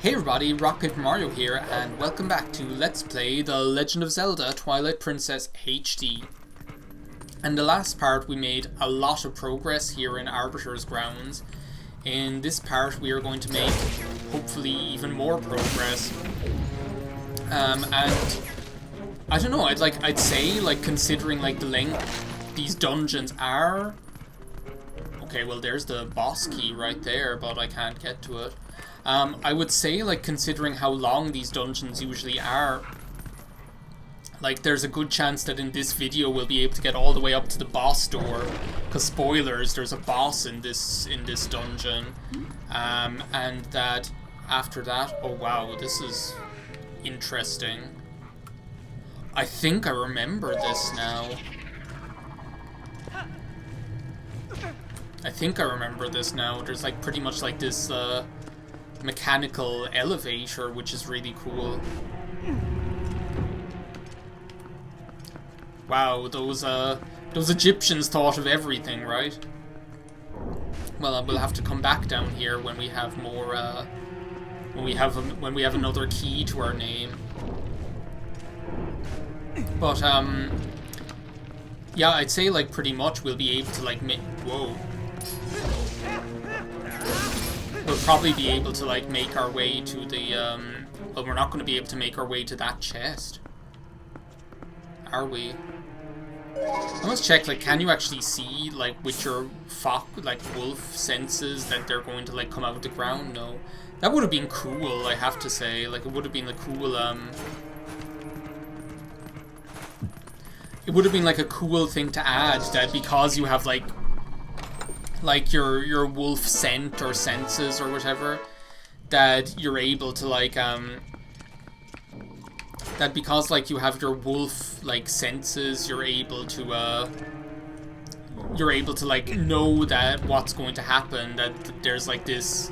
Hey everybody, RockPaperMario here, and welcome back to Let's Play The Legend of Zelda Twilight Princess HD. In the last part we made a lot of progress here in Arbiter's Grounds. In this part we are going to make, hopefully, even more progress. And I don't know, I'd say, like, considering like the length these dungeons are. Okay, well there's the boss key right there, but I can't get to it. I would say, like, considering how long these dungeons usually are, like, there's a good chance that in this video we'll be able to get all the way up to the boss door, because spoilers, there's a boss in this dungeon, and that after that, oh wow, this is interesting. I think I remember this now. There's like pretty much like this mechanical elevator, which is really cool. Wow, those Egyptians thought of everything, right? Well, we'll have to come back down here when we have more when we have another key to our name. But yeah, I'd say like pretty much we'll be able to like whoa. We'll probably be able to like make our way to the well, we're not going to be able to make our way to that chest, are we? I must check, like, can you actually see, like, with your wolf senses that they're going to like come out of the ground? No. That would have been cool, I have to say. Like, it would have been a cool it would have been like a cool thing to add, that because you have like your wolf scent or senses or whatever, that you're able to like that because like you have your wolf like senses, you're able to like know that what's going to happen, that there's like these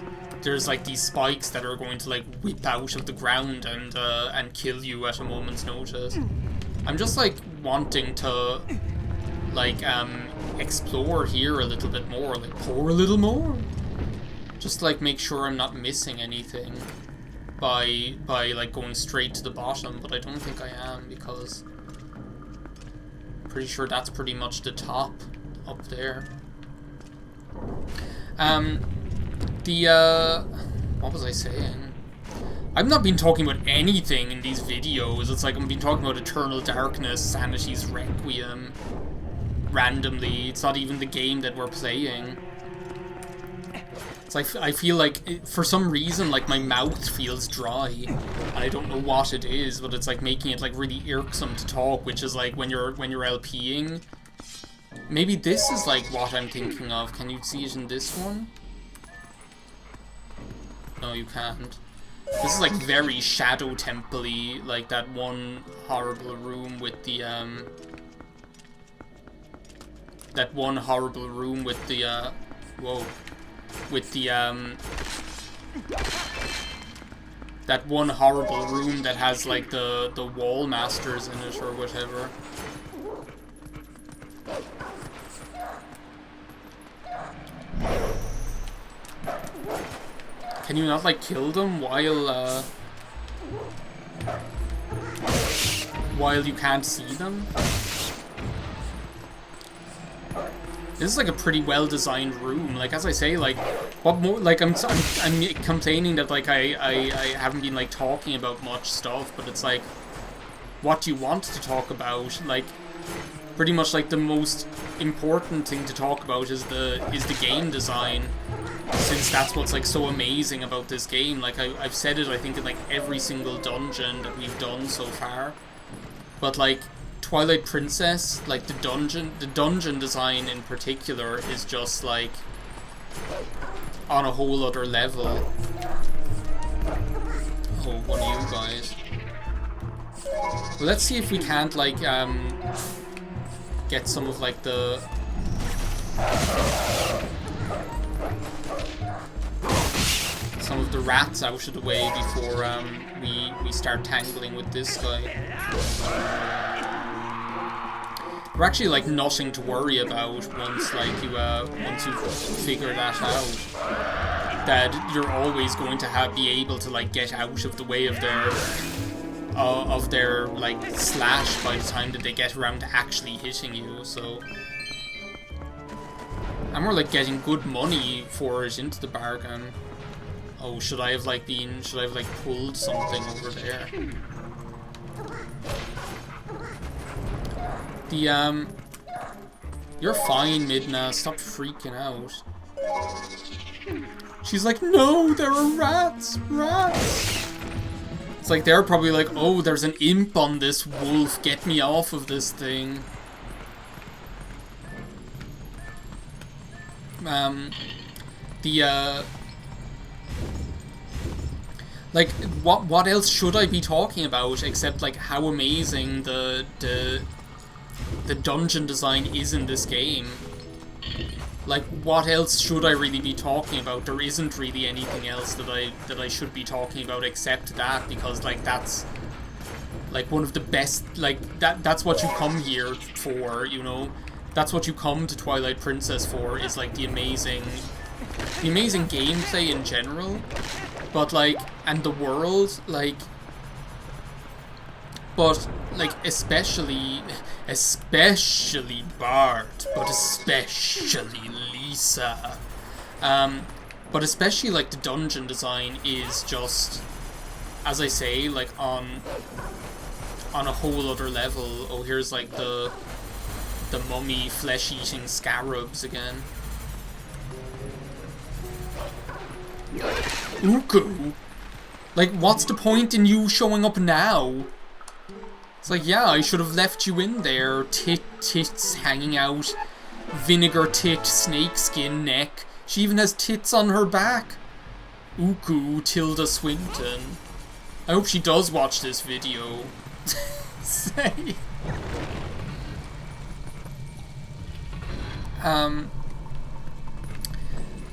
spikes that are going to like whip out of the ground and kill you at a moment's notice. I'm just like wanting to like explore here a little bit more, like pour a little more, just like make sure I'm not missing anything by like going straight to the bottom, but I don't think I am, because I'm pretty sure that's pretty much the top up there. What was I saying? I've not been talking about anything in these videos. It's like I've been talking about Eternal Darkness, Sanity's Requiem, randomly. It's not even the game that we're playing. It's like I feel like for some reason like my mouth feels dry, and I don't know what it is, but it's like making it like really irksome to talk, which is like when you're LPing. Maybe this is like what I'm thinking of. Can you see it in this one? No, you can't. This is like very Shadow Temple-y, like that one horrible room with the that one horrible room with the that one horrible room that has like the wall masters in it or whatever. Can you not like kill them while you can't see them? This is like a pretty well designed room. Like, as I say, like, what more? Like, I'm complaining that like I haven't been like talking about much stuff, but it's like, what you want to talk about, like, pretty much like the most important thing to talk about is the game design, since that's what's like so amazing about this game. Like I've said it, I think, in like every single dungeon that we've done so far, but like Twilight Princess, like the dungeon design in particular is just like on a whole other level. Oh, one of you guys. Well, let's see if we can't like get some of like the rats out of the way before we start tangling with this guy. We're actually like nothing to worry about once like you once you figure that out. that you're always going to be able to like get out of the way of their like slash by the time that they get around to actually hitting you. So I'm more like getting good money for it into the bargain. Oh, should I have like pulled something over there? You're fine, Midna. Stop freaking out. She's like, no, there are rats! Rats! It's like they're probably like, oh, there's an imp on this wolf. Get me off of this thing. Like, what else should I be talking about except like how amazing the dungeon design is in this game? Like, what else should I really be talking about? There isn't really anything else that I should be talking about except that, because like that's like one of the best, like that's what you come here for, you know? That's what you come to Twilight Princess for, is like the amazing gameplay in general, but like, and the world, like, but like especially Bart, but especially Lisa, but especially like the dungeon design is just, as I say, like on a whole other level. Oh, here's like the mummy flesh-eating scarabs again. Uku! Like, what's the point in you showing up now? It's like, yeah, I should have left you in there. Tits hanging out. Vinegar tit, snakeskin neck. She even has tits on her back. Uku Tilda Swinton. I hope she does watch this video. Say.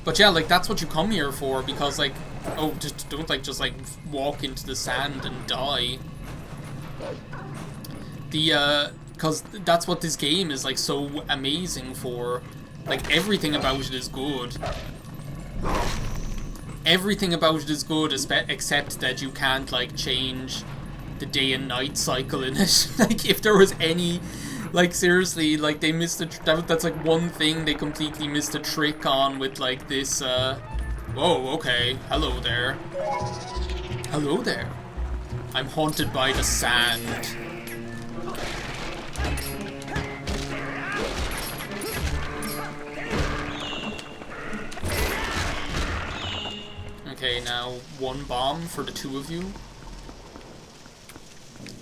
But yeah, like, that's what you come here for, because, like, oh, just don't, like, just, like, walk into the sand and die. Because that's what this game is, like, so amazing for. Like, everything about it is good. Everything about it is good, except that you can't, like, change the day and night cycle in it. Like, if there was any... Like, seriously, like, they missed that's, like, one thing they completely missed a trick on with, like, this, Whoa, okay. Hello there. Hello there. I'm haunted by the sand. Okay, now one bomb for the two of you.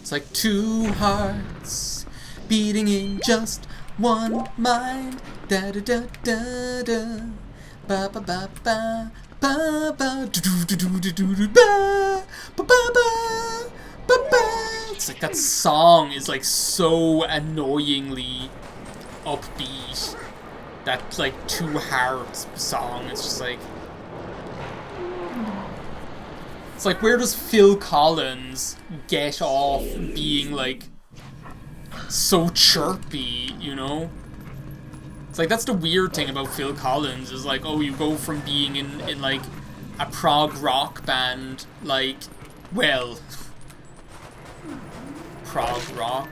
It's like two hearts beating in just one mind. Da da da da da. Ba ba ba ba ba ba. Do do do do do do ba ba ba ba ba ba. It's like that song is like so annoyingly upbeat. That like two hearts song is just like. It's like, where does Phil Collins get off being like so chirpy, you know? It's like, that's the weird thing about Phil Collins, is like, oh, you go from being in like a prog rock band, like, well, prog rock.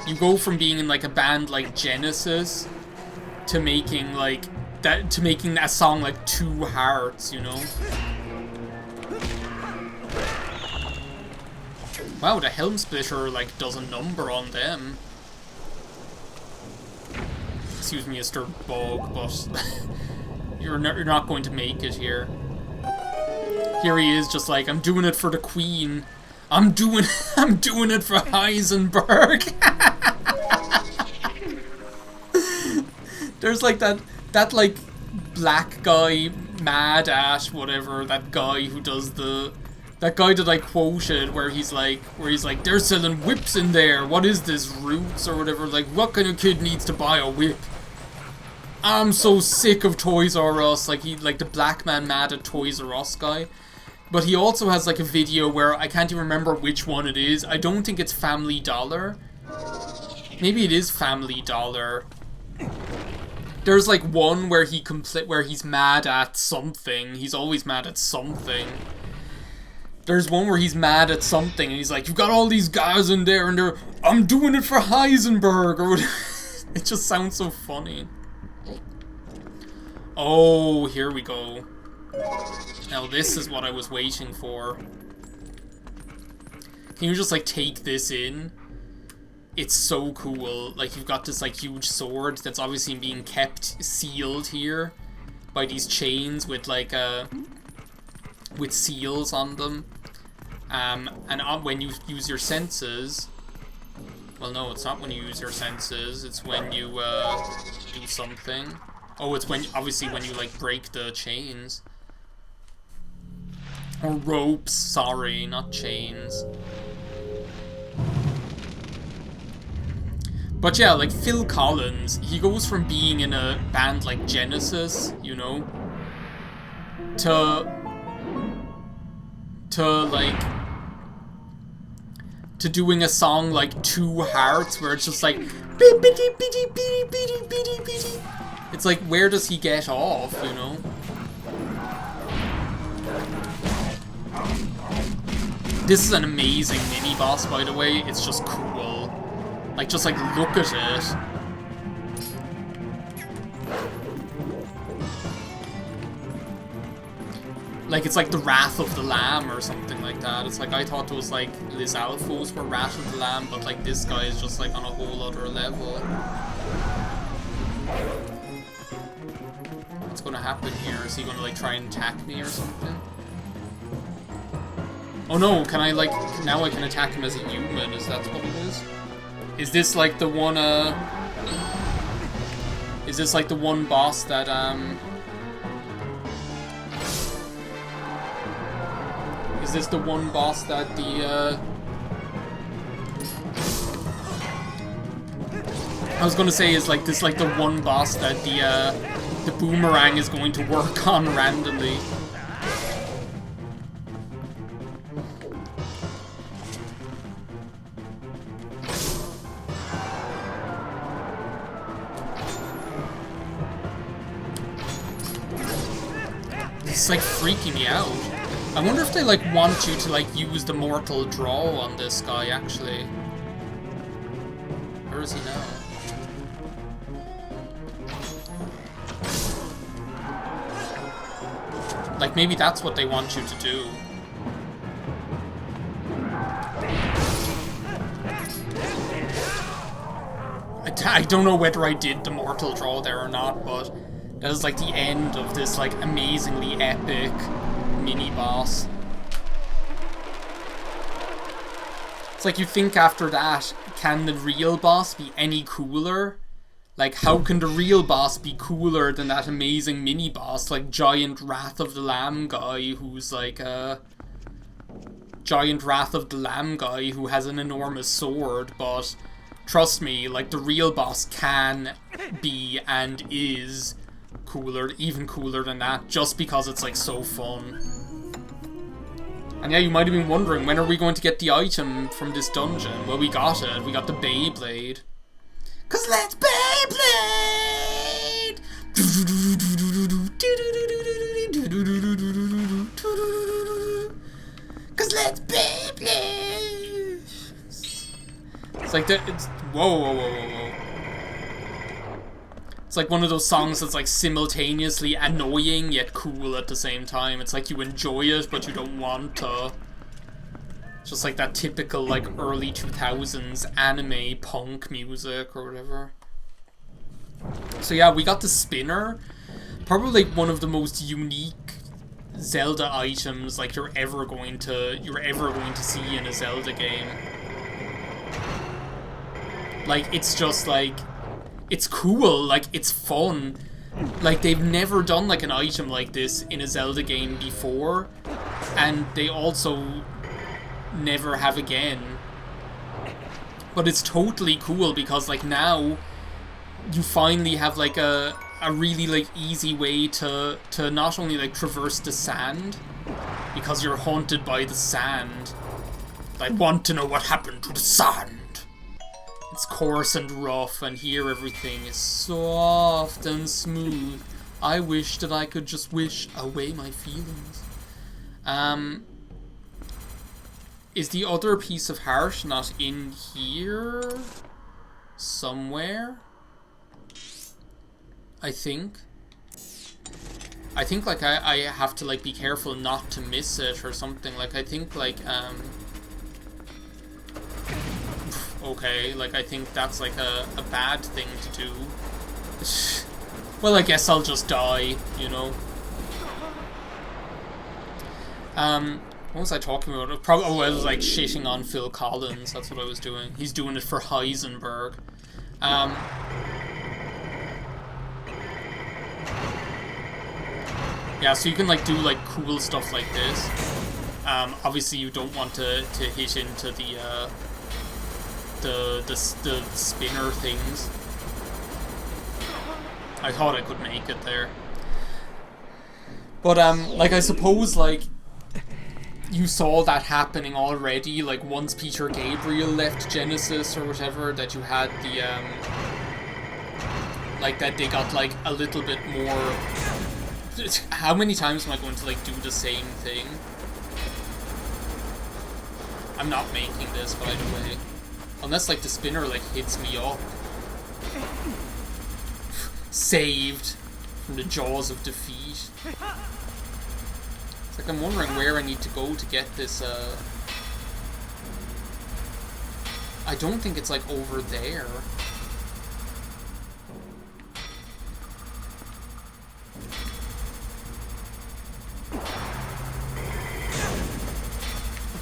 You go from being in like a band like Genesis to making like making a song like Two Hearts, you know? Wow, the Helm Splitter like does a number on them. Excuse me, Mr. Bog, but you're not going to make it here. Here he is, just like, I'm doing it for the Queen. I'm doing it for Heisenberg. There's like that like black guy, Mad at whatever, that guy who does that guy that I quoted, where he's like, they're selling whips in there. What is this, Roots or whatever? Like, what kind of kid needs to buy a whip? I'm so sick of Toys R Us. Like, he, like the black man mad at Toys R Us guy. But he also has like a video where I can't even remember which one it is. I don't think it's Family Dollar. Maybe it is Family Dollar. There's like one where where he's mad at something. He's always mad at something. There's one where he's mad at something and he's like, "You've got all these guys in there and I'm doing it for Heisenberg," or whatever. It just sounds so funny. Oh, here we go. Now this is what I was waiting for. Can you just like take this in? It's so cool. Like, you've got this like huge sword that's obviously being kept sealed here by these chains with like with seals on them. And when you use your senses, well, no, it's not when you use your senses. It's when you do something. Oh, it's obviously when you like break the chains or ropes. Sorry, not chains. But yeah, like Phil Collins, he goes from being in a band like Genesis, you know, to doing a song like Two Hearts, where it's just like it's like, where does he get off, you know? This is an amazing mini boss, by the way. It's just cool. Like, just like, look at it. Like, it's like the Wrath of the Lamb or something like that. It's like, I thought it was like Liz Alphos for Wrath of the Lamb, but like this guy is just like on a whole other level. What's gonna happen here? Is he gonna like try and attack me or something? Oh no, can I like, now I can attack him as a human, is that what it is? Is this like the one, is this like the one boss that, is this the one boss that I was gonna say, is like this like the one boss that the boomerang is going to work on randomly? It's like freaking me out. I wonder if they like want you to like use the mortal draw on this guy actually. Where is he now? Like maybe that's what they want you to do. I don't know whether I did the mortal draw there or not, but that is like the end of this like amazingly epic mini boss. It's like you think after that, can the real boss be any cooler? Like, how can the real boss be cooler than that amazing mini boss? Like giant Wrath of the Lamb guy who's like a giant Wrath of the Lamb guy who has an enormous sword, but trust me, like the real boss can be and is cooler, even cooler than that, just because it's like so fun. And yeah, you might have been wondering, when are we going to get the item from this dungeon? Well, we got it. We got the Beyblade. 'Cause let's Beyblade! 'Cause let's Beyblade! It's like that. It's whoa, whoa, whoa, whoa, whoa. It's like one of those songs that's like simultaneously annoying yet cool at the same time. It's like you enjoy it, but you don't want to. It's just like that typical like early 2000s anime punk music or whatever. So yeah, we got the spinner. Probably like one of the most unique Zelda items like you're ever going to see in a Zelda game. Like, it's just like, it's cool, like, it's fun. Like, they've never done, like, an item like this in a Zelda game before. And they also never have again. But it's totally cool because, like, now you finally have, like, a really, like, easy way to not only, like, traverse the sand, because you're haunted by the sand. I want to know what happened to the sand. It's coarse and rough, and here everything is soft and smooth. I wish that I could just wish away my feelings. Is the other piece of heart not in here somewhere? I think like I have to like be careful not to miss it or something. Like I think like okay, like I think that's like a bad thing to do. Well, I guess I'll just die, you know. What was I talking about? Probably, I was like shitting on Phil Collins. That's what I was doing. He's doing it for Heisenberg. Yeah, so you can like do like cool stuff like this. Obviously, you don't want to hit into the spinner things. I thought I could make it there. But, like, I suppose, like, you saw that happening already, like, once Peter Gabriel left Genesis or whatever, that you had the, like, that they got, like, a little bit more... How many times am I going to, like, do the same thing? I'm not making this, by the way. Unless, like, the spinner, like, hits me up. Saved from the jaws of defeat. It's like I'm wondering where I need to go to get this, I don't think it's, like, over there.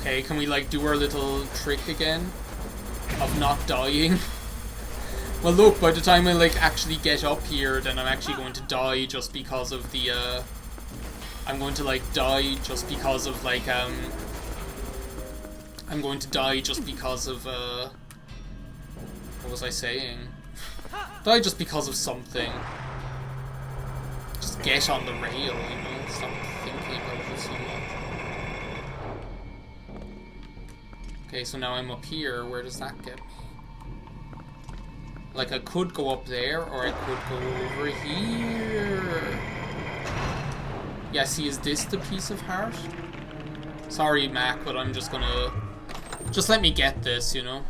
Okay, can we, like, do our little trick again? Of not dying? Well, look, by the time I, like, actually get up here, then I'm actually going to die just because of the, I'm going to, like, die just because of, like, I'm going to die just because of, what was I saying? Die just because of something. Just get on the rail, you know? Stop thinking about it so much. Okay, so now I'm up here. Where does that get me? Like, I could go up there, or I could go over here. Yeah, see, is this the piece of heart? Sorry, Mac, but I'm just gonna... Just let me get this, you know?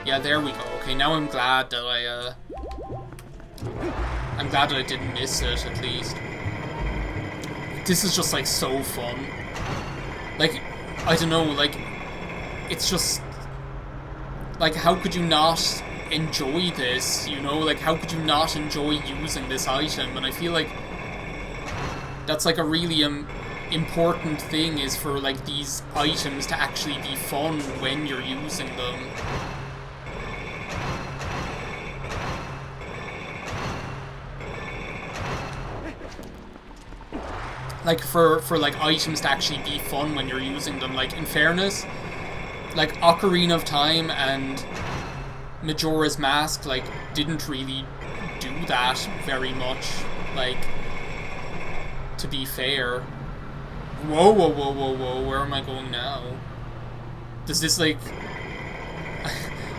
Yeah, there we go. Okay, now I'm glad that I'm glad that I didn't miss it, at least. This is just, like, so fun. Like, I don't know, like... It's just... Like, how could you not... enjoy this, you know? Like, how could you not enjoy using this item? And I feel like that's like a really important thing, is for like these items to actually be fun when you're using them. Like for like items to actually be fun when you're using them. Like, in fairness, like Ocarina of Time and Majora's Mask, like, didn't really do that very much, like, to be fair. Whoa, whoa, whoa, whoa, whoa, where am I going now? Does this, like...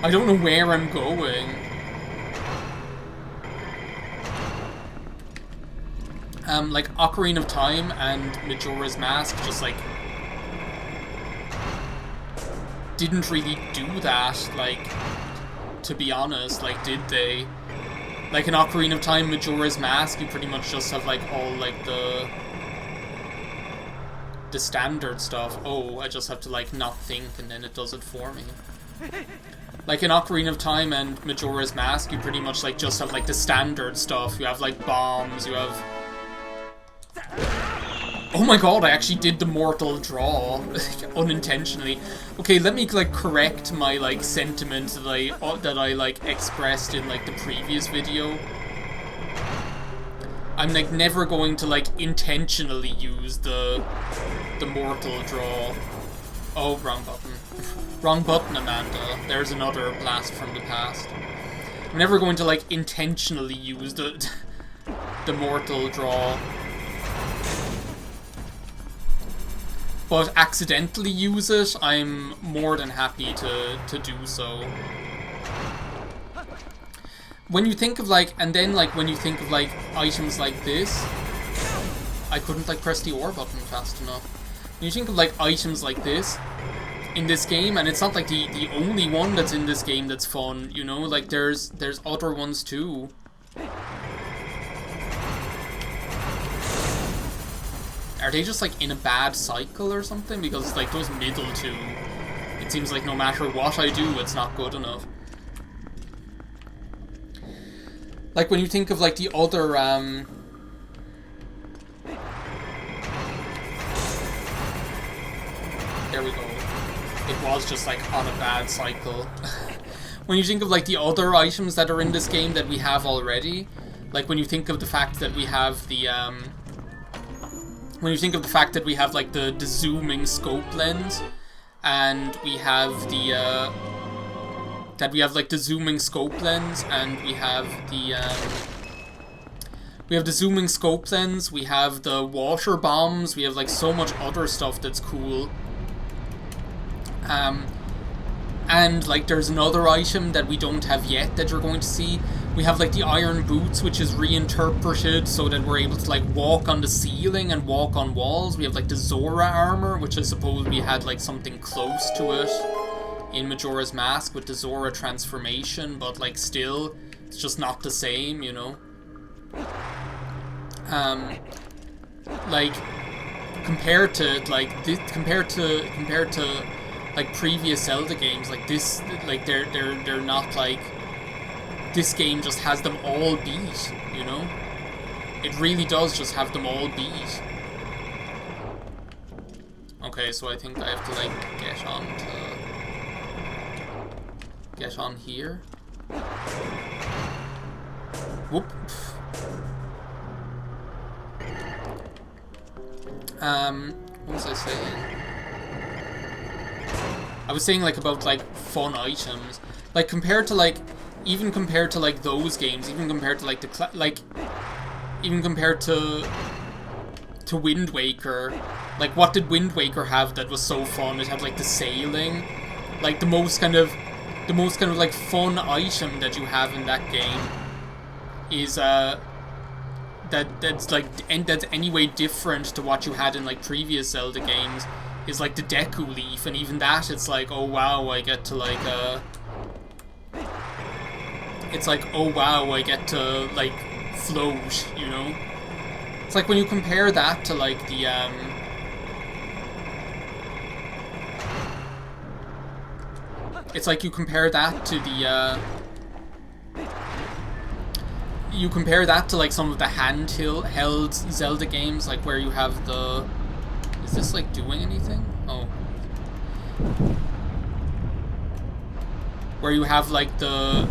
I don't know where I'm going. Like, Ocarina of Time and Majora's Mask just, like, didn't really do that, like... To be honest, like, did they? Like, in Ocarina of Time, Majora's Mask, you pretty much just have, like, all, like, the standard stuff. Oh, I just have to, like, not think, and then it does it for me. Like, in Ocarina of Time and Majora's Mask, you pretty much, like, just have, like, the standard stuff. You have, like, bombs, you have... Oh my god, I actually did the mortal draw, unintentionally. Okay, let me, like, correct my, like, sentiment that I, like, expressed in, like, the previous video. I'm, like, never going to, like, intentionally use the mortal draw. Oh, wrong button. Wrong button, Amanda. There's another blast from the past. I'm never going to, like, intentionally use the mortal draw. But accidentally use it, I'm more than happy to do so. when you think of like, and then like when you think of like items like this, I couldn't like press the R button fast enough. When you think of like items like this in this game, and it's not like the only one that's in this game that's fun, you know, like there's other ones too. Are they just like in a bad cycle or something? Because like those middle two, it seems like no matter what I do, it's not good enough. Like when you think of like the other there we go. It was just like on a bad cycle. When you think of like the other items that are in this game that we have already, like when you think of the fact that we have the when you think of the fact that we have like the zooming scope lens, and we have the that we have like the zooming scope lens, and we have the zooming scope lens, we have the water bombs, we have like so much other stuff that's cool. And like there's another item that we don't have yet that you're going to see. We have like the iron boots, which is reinterpreted so that we're able to like walk on the ceiling and walk on walls. We have like the Zora armor, which I suppose we had like something close to it in Majora's Mask with the Zora transformation, but like still, it's just not the same, you know. Like compared to like this, compared to like previous Zelda games, like this, like they're not like, this game just has them all beat, you know. It really does just have them all beat. Okay, so I think I have to like get on here. Whoop. What was I saying? I was saying like about like fun items, like compared to like, even compared to like those games, even compared to like even compared to Wind Waker, like what did Wind Waker have that was so fun? It had like the sailing, like the most kind of like fun item that you have in that game is that's anyway different to what you had in like previous Zelda games, is like the Deku Leaf, and even that, it's like, oh wow, I get to like it's like, oh wow, I get to like float, you know. It's like when you compare that to like the it's like you compare that to the you compare that to like some of the handheld Zelda games, like where you have the, is this like doing anything? Oh. Where you have like the,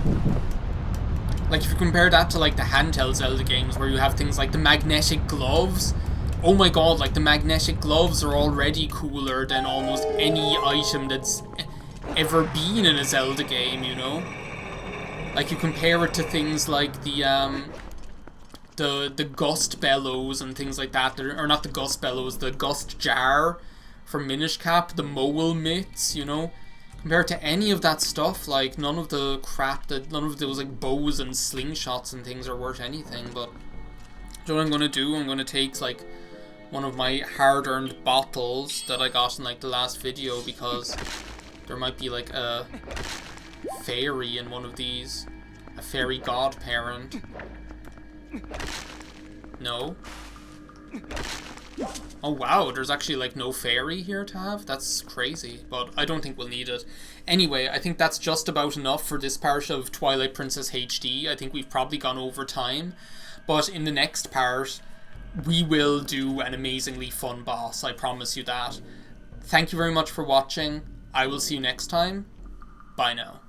like if you compare that to like the handheld Zelda games where you have things like the magnetic gloves, oh my god, like the magnetic gloves are already cooler than almost any item that's ever been in a Zelda game, you know? Like you compare it to things like the gust bellows and things like that, or not the gust bellows, the gust jar from Minish Cap, the mole mitts, you know? Compared to any of that stuff, like none of the crap that, none of those like bows and slingshots and things are worth anything. But so what I'm gonna do, I'm gonna take like one of my hard-earned bottles that I got in like the last video, because there might be like a fairy in one of these, a fairy godparent. No. Oh wow, there's actually like no fairy here to have? That's crazy, but I don't think we'll need it. Anyway, I think that's just about enough for this part of Twilight Princess HD. I think we've probably gone over time, but in the next part, we will do an amazingly fun boss, I promise you that. Thank you very much for watching. I will see you next time. Bye now.